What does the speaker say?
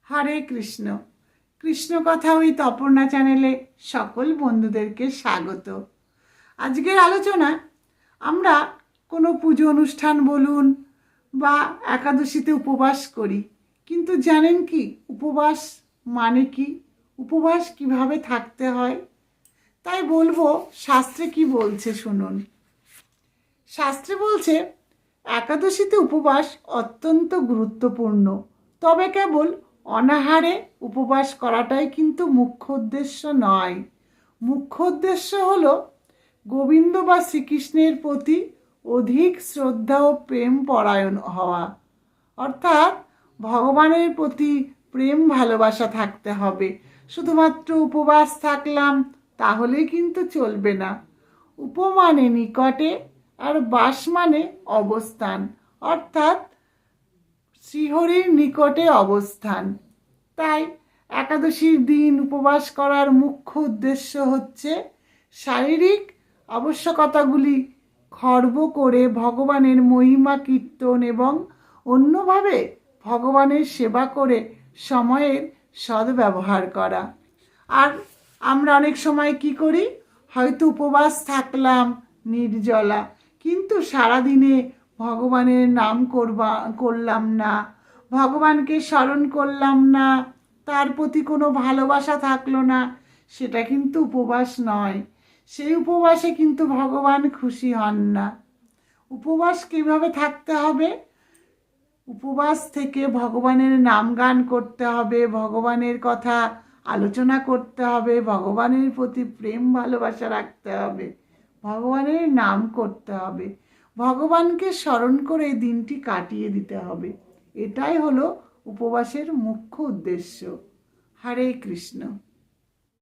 হরে কৃষ্ণ। কৃষ্ণ কথা ওই তপর্ণা চ্যানেলে সকল বন্ধুদেরকে স্বাগত। আজকের আলোচনা, আমরা কোনো পুজো অনুষ্ঠান বলুন বা একাদশীতে উপবাস করি, কিন্তু জানেন কি উপবাস মানে কি? উপবাস কিভাবে থাকতে হয়? তাই বলবো শাস্ত্রে কি বলছে শুনুন। শাস্ত্রে বলছে একাদশীতে উপবাস অত্যন্ত গুরুত্বপূর্ণ, তবে কেবল অনাহারে উপবাস করাটাই কিন্তু মুখ্য উদ্দেশ্য নয়। মুখ্য উদ্দেশ্য হলো গোবিন্দ বা শ্রীকৃষ্ণের প্রতি অধিক শ্রদ্ধা ও প্রেম পরায়ণ হওয়া, অর্থাৎ ভগবানের প্রতি প্রেম ভালোবাসা থাকতে হবে। শুধুমাত্র উপবাস থাকলাম তাহলেই কিন্তু চলবে না। উপমানে নিকটে আর বাস মানে অবস্থান, অর্থাৎ শ্রীহরির নিকটে অবস্থান। তাই একাদশীর দিন উপবাস করার মুখ্য উদ্দেশ্য হচ্ছে শারীরিক আবশ্যকতাগুলি খর্ব করে ভগবানের মহিমা কীর্তন এবং অন্যভাবে ভগবানের সেবা করে সময়ের সদ্ব্যবহার করা। আর আমরা অনেক সময় কি করি, হয়তো উপবাস থাকলাম নির্জলা, কিন্তু সারাদিনে ভগবানের নাম করলাম না, ভগবানকে স্মরণ করলাম না, তার প্রতি কোনো ভালোবাসা থাকলো না, সেটা কিন্তু উপবাস নয়। সেই উপবাসে কিন্তু ভগবান খুশি হন না। উপবাস কিভাবে থাকতে হবে? উপবাস থেকে ভগবানের নাম গান করতে হবে, ভগবানের কথা আলোচনা করতে হবে, ভগবানের প্রতি প্রেম ভালোবাসা রাখতে হবে, ভগবানের নাম করতে হবে, ভগবানকে স্মরণ করে দিনটি কাটিয়ে দিতে হবে। এটাই হলো উপবাসের মুখ্য উদ্দেশ্য। হরে কৃষ্ণ।